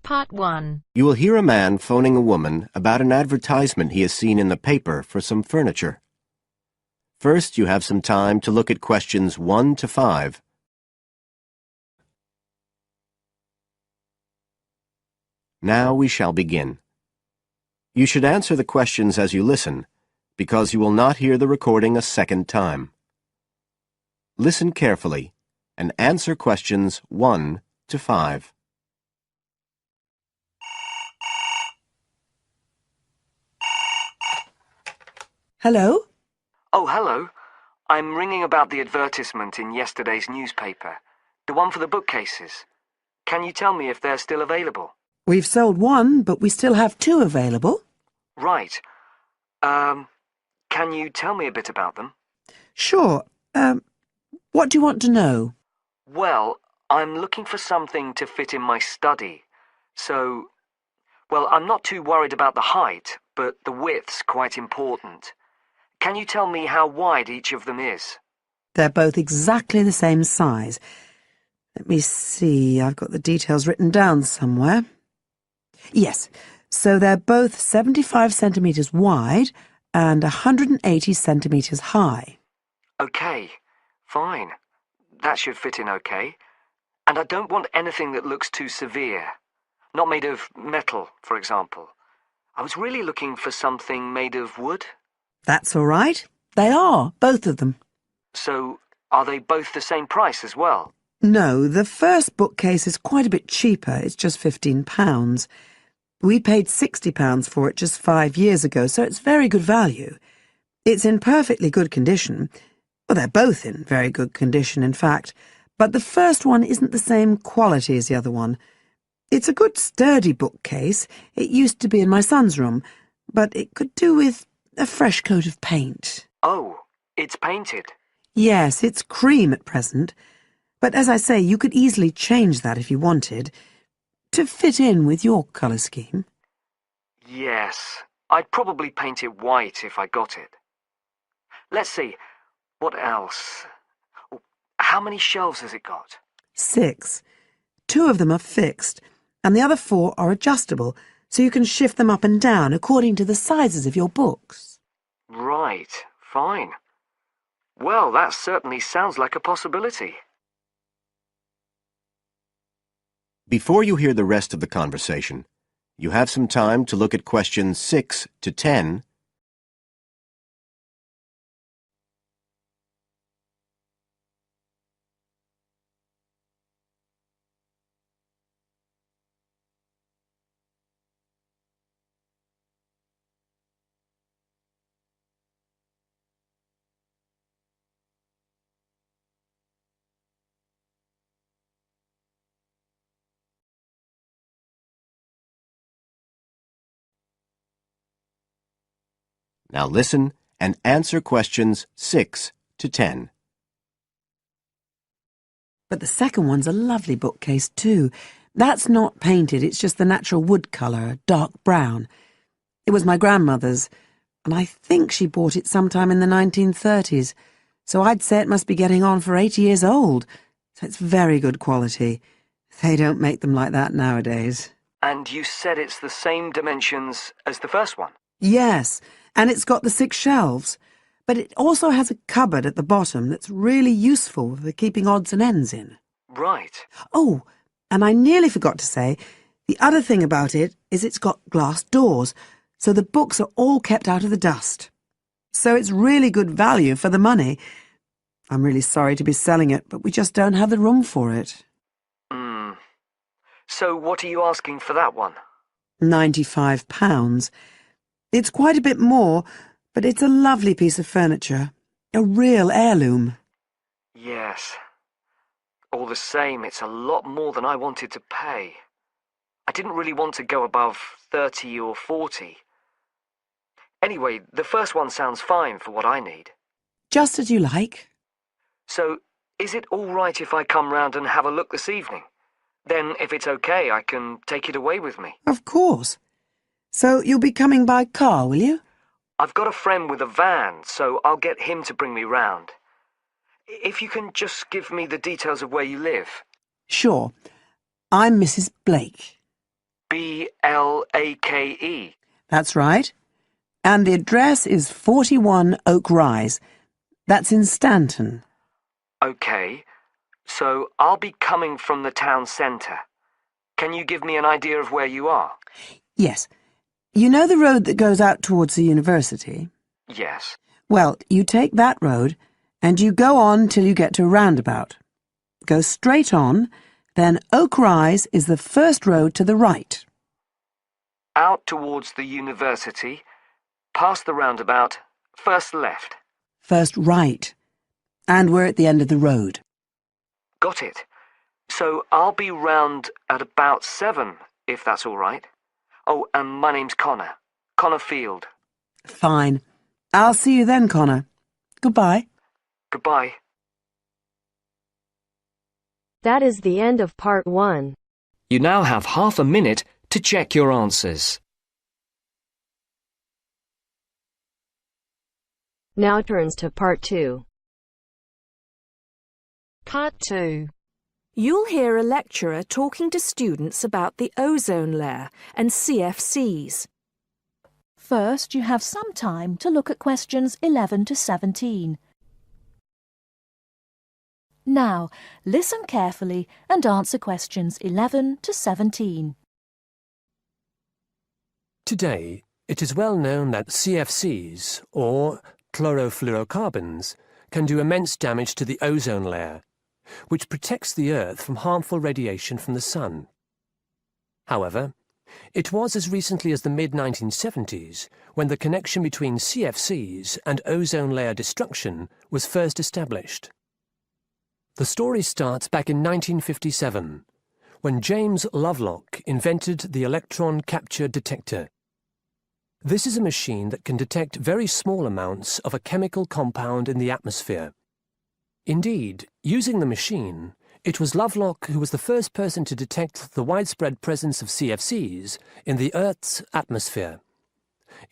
Part 1. You will hear a man phoning a woman about an advertisement he has seen in the paper for some furniture. First, you have some time to look at questions 1 to 5. Now we shall begin. You should answer the questions as you listen, because you will not hear the recording a second time. Listen carefully and answer questions 1 to 5. Hello? Oh, hello. I'm ringing about the advertisement in yesterday's newspaper. The one for the bookcases. Can you tell me if they're still available? We've sold one, but we still have two available. Right. Can you tell me a bit about them? Sure. What do you want to know? Well, I'm looking for something to fit in my study. I'm not too worried about the height, but the width's quite important. Can you tell me how wide each of them is? They're both exactly the same size. Let me see, I've got the details written down somewhere. Yes, so they're both 75 centimetres wide and 180 centimetres high. Okay, fine. That should fit in okay. And I don't want anything that looks too severe. Not made of metal, for example. I was really looking for something made of wood. That's all right. They are, both of them. So, are they both the same price as well? No, the first bookcase is quite a bit cheaper. It's just £15. We paid £60 for it just 5 years ago, so it's very good value. It's in perfectly good condition. Well, they're both in very good condition, in fact. But the first one isn't the same quality as the other one. It's a good, sturdy bookcase. It used to be in my son's room, but it could do with a fresh coat of paint. Oh, it's painted? Yes, it's cream at present. But as I say, you could easily change that if you wanted, to fit in with your colour scheme. Yes, I'd probably paint it white if I got it. Let's see, what else? How many shelves has it got? 6. 2 of them are fixed, and the other 4 are adjustable, so you can shift them up and down according to the sizes of your books. Right, fine. Well, that certainly sounds like a possibility. Before you hear the rest of the conversation, you have some time to look at questions 6 to 10. Now listen and answer questions 6 to 10. But the second one's a lovely bookcase too. That's not painted, it's just the natural wood colour, dark brown. It was my grandmother's, and I think she bought it sometime in the 1930s, so I'd say it must be getting on for 80 years old, so it's very good quality. They don't make them like that nowadays. And you said it's the same dimensions as the first one? Yes, and it's got the 6 shelves, but it also has a cupboard at the bottom that's really useful for keeping odds and ends in. Right. Oh, and I nearly forgot to say, the other thing about it is it's got glass doors, so the books are all kept out of the dust. So it's really good value for the money. I'm really sorry to be selling it, but we just don't have the room for it. So what are you asking for that one? £95. It's quite a bit more, but it's a lovely piece of furniture. A real heirloom. Yes. All the same, it's a lot more than I wanted to pay. I didn't really want to go above 30 or 40. Anyway, the first one sounds fine for what I need. Just as you like. So, is it all right if I come round and have a look this evening? Then, if it's okay, I can take it away with me. Of course. So you'll be coming by car, will you? I've got a friend with a van, so I'll get him to bring me round. If you can just give me the details of where you live. Sure. I'm Mrs. Blake. Blake. That's right. And the address is 41 Oak Rise. That's in Stanton. OK, so I'll be coming from the town centre. Can you give me an idea of where you are? Yes. You know the road that goes out towards the university? Yes. Well, you take that road and you go on till you get to a roundabout. Go straight on, then Oak Rise is the first road to the right. Out towards the university, past the roundabout, first left. First right. And we're at the end of the road. Got it. So I'll be round at about 7, if that's all right. Oh, and my name's Connor. Connor Field. Fine. I'll see you then, Connor. Goodbye. Goodbye. That is the end of part 1. You now have half a minute to check your answers. Now turns to part 2. Part 2. You'll hear a lecturer talking to students about the ozone layer and CFCs. First, you have some time to look at questions 11 to 17. Now, listen carefully and answer questions 11 to 17. Today, it is well known that CFCs, or chlorofluorocarbons, can do immense damage to the ozone layer, which protects the Earth from harmful radiation from the sun. However, it was as recently as the mid-1970s when the connection between CFCs and ozone layer destruction was first established. The story starts back in 1957, when James Lovelock invented the electron capture detector. This is a machine that can detect very small amounts of a chemical compound in the atmosphere. Indeed, using the machine, it was Lovelock who was the first person to detect the widespread presence of CFCs in the Earth's atmosphere.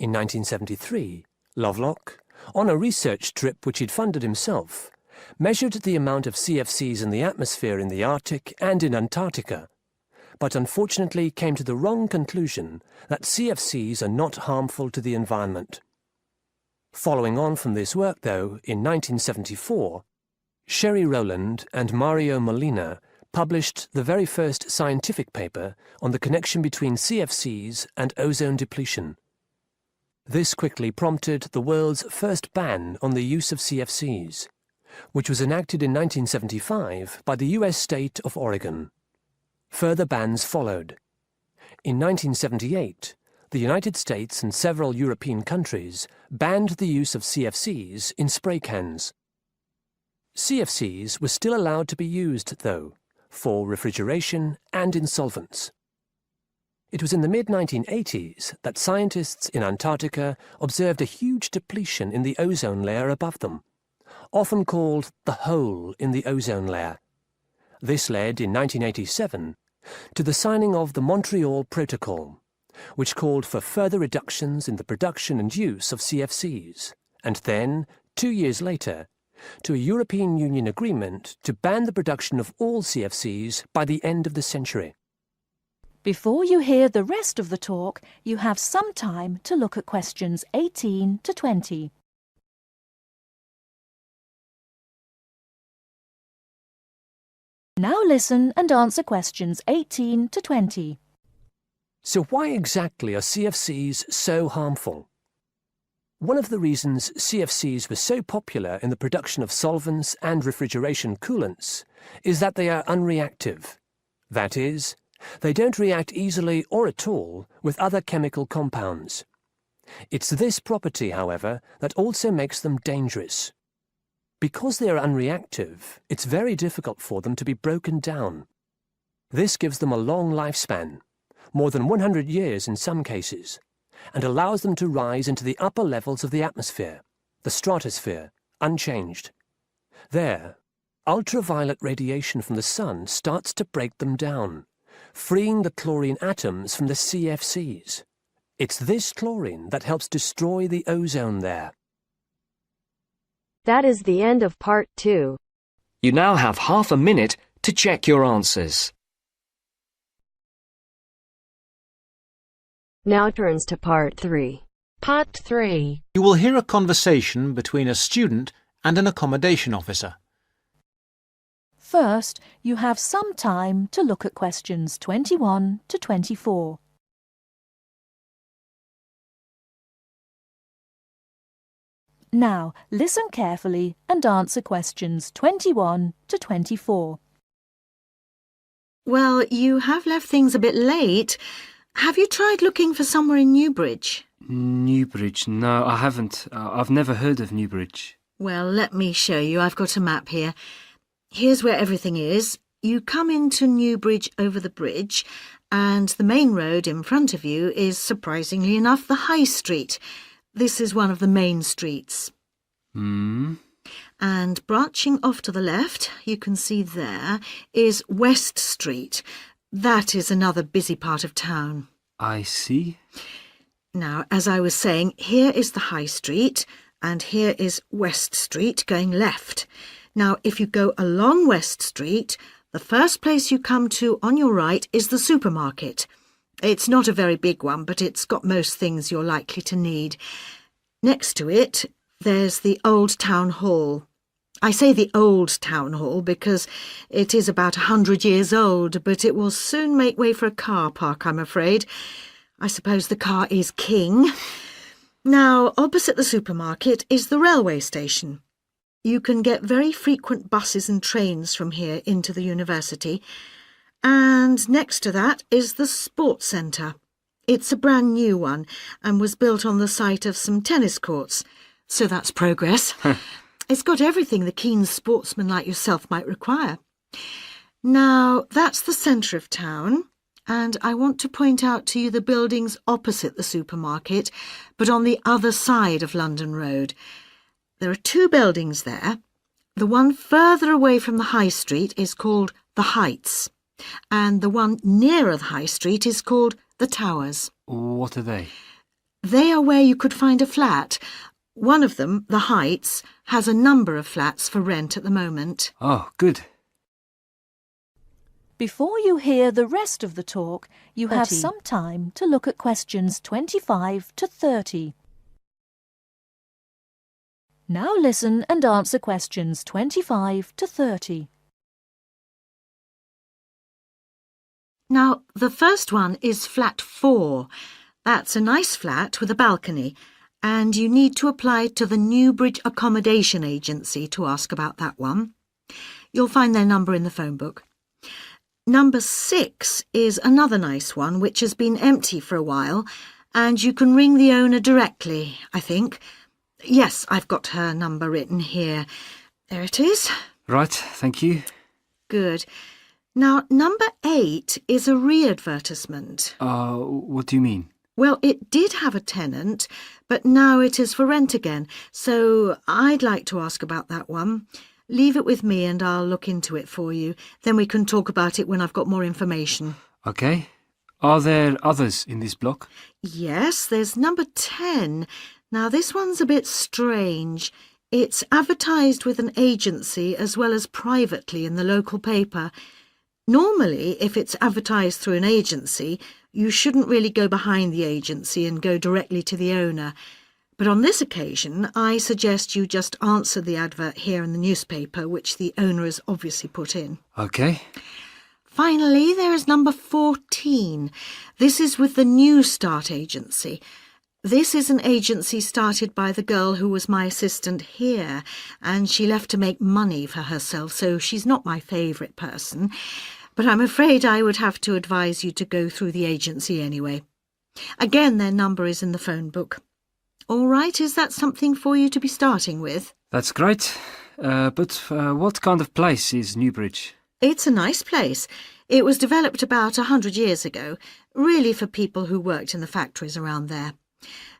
In 1973, Lovelock, on a research trip which he'd funded himself, measured the amount of CFCs in the atmosphere in the Arctic and in Antarctica, but unfortunately came to the wrong conclusion that CFCs are not harmful to the environment. Following on from this work, though, in 1974, Sherry Rowland and Mario Molina published the very first scientific paper on the connection between CFCs and ozone depletion. This quickly prompted the world's first ban on the use of CFCs, which was enacted in 1975 by the US state of Oregon. Further bans followed. In 1978, the United States and several European countries banned the use of CFCs in spray cans. CFCs were still allowed to be used, though, for refrigeration and in solvents. It was in the mid-1980s that scientists in Antarctica observed a huge depletion in the ozone layer above them, often called the hole in the ozone layer. This led, in 1987, to the signing of the Montreal Protocol, which called for further reductions in the production and use of CFCs, and then, 2 years later, to a European Union agreement to ban the production of all CFCs by the end of the century. Before you hear the rest of the talk, you have some time to look at questions 18 to 20. Now listen and answer questions 18 to 20. So why exactly are CFCs so harmful? One of the reasons CFCs were so popular in the production of solvents and refrigeration coolants is that they are unreactive. That is, they don't react easily or at all with other chemical compounds. It's this property, however, that also makes them dangerous. Because they are unreactive, it's very difficult for them to be broken down. This gives them a long lifespan, more than 100 years in some cases, and allows them to rise into the upper levels of the atmosphere, the stratosphere, unchanged. There, ultraviolet radiation from the sun starts to break them down, freeing the chlorine atoms from the CFCs. It's this chlorine that helps destroy the ozone there. That is the end of part 2. You now have half a minute to check your answers. Now turns to Part 3. Part 3. You will hear a conversation between a student and an accommodation officer. First, you have some time to look at questions 21 to 24. Now, listen carefully and answer questions 21 to 24. Well, you have left things a bit late. Have you tried looking for somewhere in Newbridge? Newbridge? No, I haven't. I've never heard of Newbridge. Well, let me show you. I've got a map here. Here's where everything is. You come into Newbridge over the bridge, and the main road in front of you is, surprisingly enough, the High Street. This is one of the main streets. And branching off to the left, you can see there, is West Street. That is another busy part of town. I see. Now, as I was saying, here is the High Street, and here is West Street going left. Now, if you go along West Street, the first place you come to on your right is the supermarket. It's not a very big one, but it's got most things you're likely to need. Next to it, there's the Old Town Hall. I say the Old Town Hall because it is about 100 years old, but it will soon make way for a car park, I'm afraid. I suppose the car is king. Now, opposite the supermarket is the railway station. You can get very frequent buses and trains from here into the university. And next to that is the sports centre. It's a brand new one and was built on the site of some tennis courts. So that's progress. It's got everything the keen sportsman like yourself might require. Now, that's the centre of town, and I want to point out to you the buildings opposite the supermarket, but on the other side of London Road. There are two buildings there. The one further away from the High Street is called the Heights, and the one nearer the High Street is called the Towers. What are they? They are where you could find a flat. One of them, the Heights, has a number of flats for rent at the moment. Oh, good. Before you hear the rest of the talk, you have 30. some time to look at questions 25 to 30. Now listen and answer questions 25 to 30. Now, the first one is flat 4. That's a nice flat with a balcony, and you need to apply to the Newbridge Accommodation Agency to ask about that one. You'll find their number in the phone book. Number 6 is another nice one which has been empty for a while, and you can ring the owner directly, I think. Yes, I've got her number written here. There it is. Right, thank you. Good. Now, number 8 is a re-advertisement. What do you mean? Well, it did have a tenant, but now it is for rent again, so I'd like to ask about that one. Leave it with me and I'll look into it for you. Then we can talk about it when I've got more information. OK. Are there others in this block? Yes, there's number 10. Now, this one's a bit strange. It's advertised with an agency as well as privately in the local paper. Normally, if it's advertised through an agency, you shouldn't really go behind the agency and go directly to the owner. But on this occasion, I suggest you just answer the advert here in the newspaper, which the owner has obviously put in. OK. Finally, there is number 14. This is with the New Start Agency. This is an agency started by the girl who was my assistant here, and she left to make money for herself, so she's not my favourite person. But I'm afraid I would have to advise you to go through the agency anyway. Again, their number is in the phone book. All right, is that something for you to be starting with? That's great. But what kind of place is Newbridge? It's a nice place. It was developed about 100 years ago, really for people who worked in the factories around there.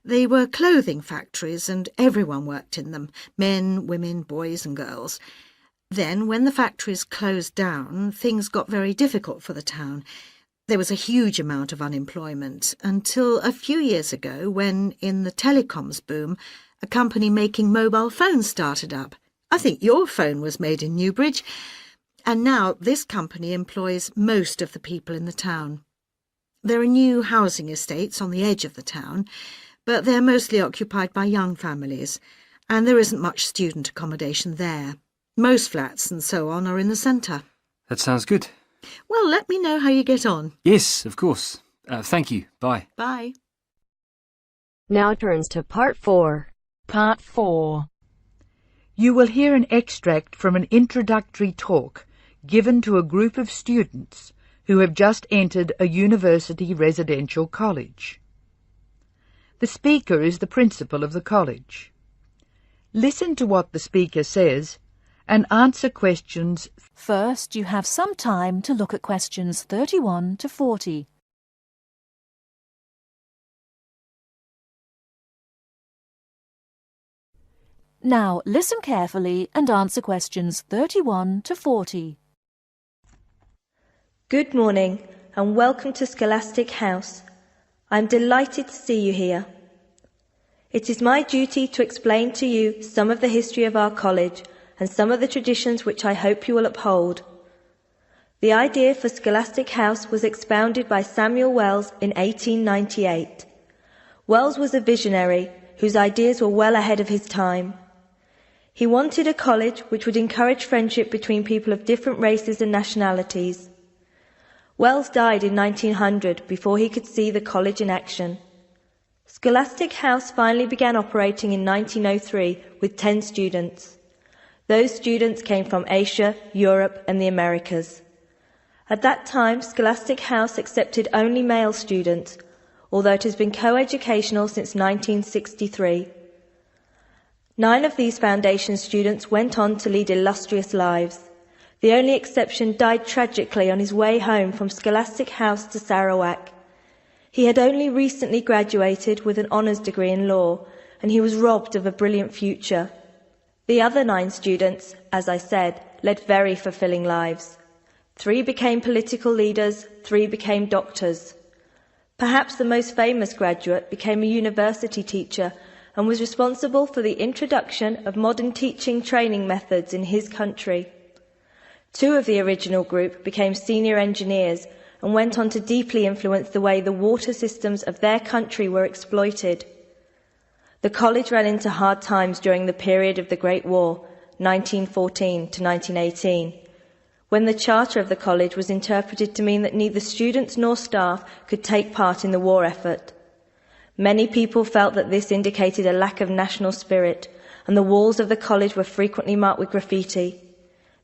They were clothing factories and everyone worked in them, men, women, boys and girls. Then, when the factories closed down, things got very difficult for the town. There was a huge amount of unemployment until a few years ago when, in the telecoms boom, a company making mobile phones started up. I think your phone was made in Newbridge. And now this company employs most of the people in the town. There are new housing estates on the edge of the town, but they're mostly occupied by young families, and there isn't much student accommodation there. Most flats and so on are in the centre. That sounds good. Well, let me know how you get on. Yes, of course. Thank you. Bye. Bye. Now turns to Part 4. Part 4. You will hear an extract from an introductory talk given to a group of students who have just entered a university residential college. The speaker is the principal of the college. Listen to what the speaker says and answer questions. First, you have some time to look at questions 31 to 40. Now, listen carefully and answer questions 31 to 40. Good morning and welcome to Scholastic House. I'm delighted to see you here. It is my duty to explain to you some of the history of our college and some of the traditions which I hope you will uphold. The idea for Scholastic House was expounded by Samuel Wells in 1898. Wells was a visionary whose ideas were well ahead of his time. He wanted a college which would encourage friendship between people of different races and nationalities. Wells died in 1900 before he could see the college in action. Scholastic House finally began operating in 1903 with 10 students. Those students came from Asia, Europe and the Americas. At that time, Scholastic House accepted only male students, although it has been co-educational since 1963. 9 of these foundation students went on to lead illustrious lives. The only exception died tragically on his way home from Scholastic House to Sarawak. He had only recently graduated with an honours degree in law, and he was robbed of a brilliant future. The other 9 students, as I said, led very fulfilling lives. 3 became political leaders, 3 became doctors. Perhaps the most famous graduate became a university teacher and was responsible for the introduction of modern teaching training methods in his country. 2 of the original group became senior engineers and went on to deeply influence the way the water systems of their country were exploited. The college ran into hard times during the period of the Great War, 1914 to 1918, when the charter of the college was interpreted to mean that neither students nor staff could take part in the war effort. Many people felt that this indicated a lack of national spirit, and the walls of the college were frequently marked with graffiti.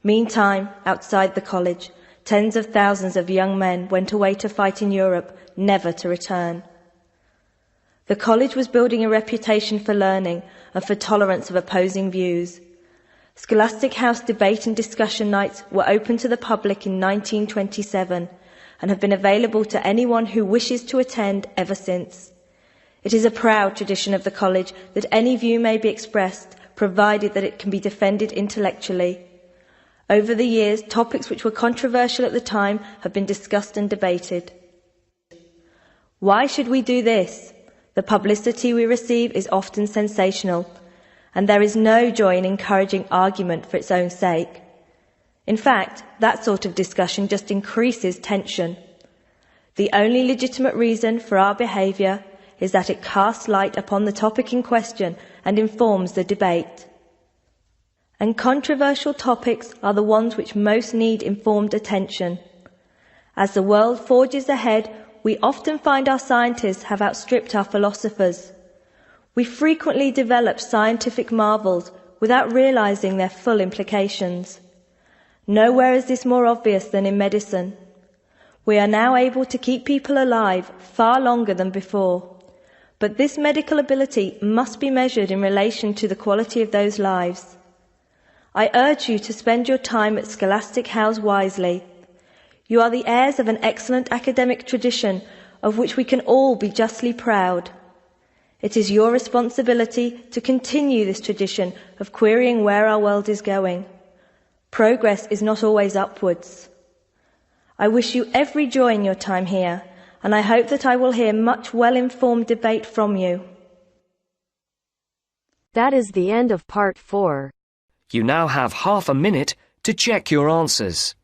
Meantime, outside the college, tens of thousands of young men went away to fight in Europe, never to return. The college was building a reputation for learning and for tolerance of opposing views. Scholastic House debate and discussion nights were open to the public in 1927 and have been available to anyone who wishes to attend ever since. It is a proud tradition of the college that any view may be expressed, provided that it can be defended intellectually. Over the years, topics which were controversial at the time have been discussed and debated. Why should we do this? The publicity we receive is often sensational, and there is no joy in encouraging argument for its own sake. In fact, that sort of discussion just increases tension. The only legitimate reason for our behaviour is that it casts light upon the topic in question and informs the debate. And controversial topics are the ones which most need informed attention. As the world forges ahead, we often find our scientists have outstripped our philosophers. We frequently develop scientific marvels without realizing their full implications. Nowhere is this more obvious than in medicine. We are now able to keep people alive far longer than before. But this medical ability must be measured in relation to the quality of those lives. I urge you to spend your time at Scholastic House wisely. You are the heirs of an excellent academic tradition of which we can all be justly proud. It is your responsibility to continue this tradition of querying where our world is going. Progress is not always upwards. I wish you every joy in your time here, and I hope that I will hear much well-informed debate from you. That is the end of Part 4. You now have half a minute to check your answers.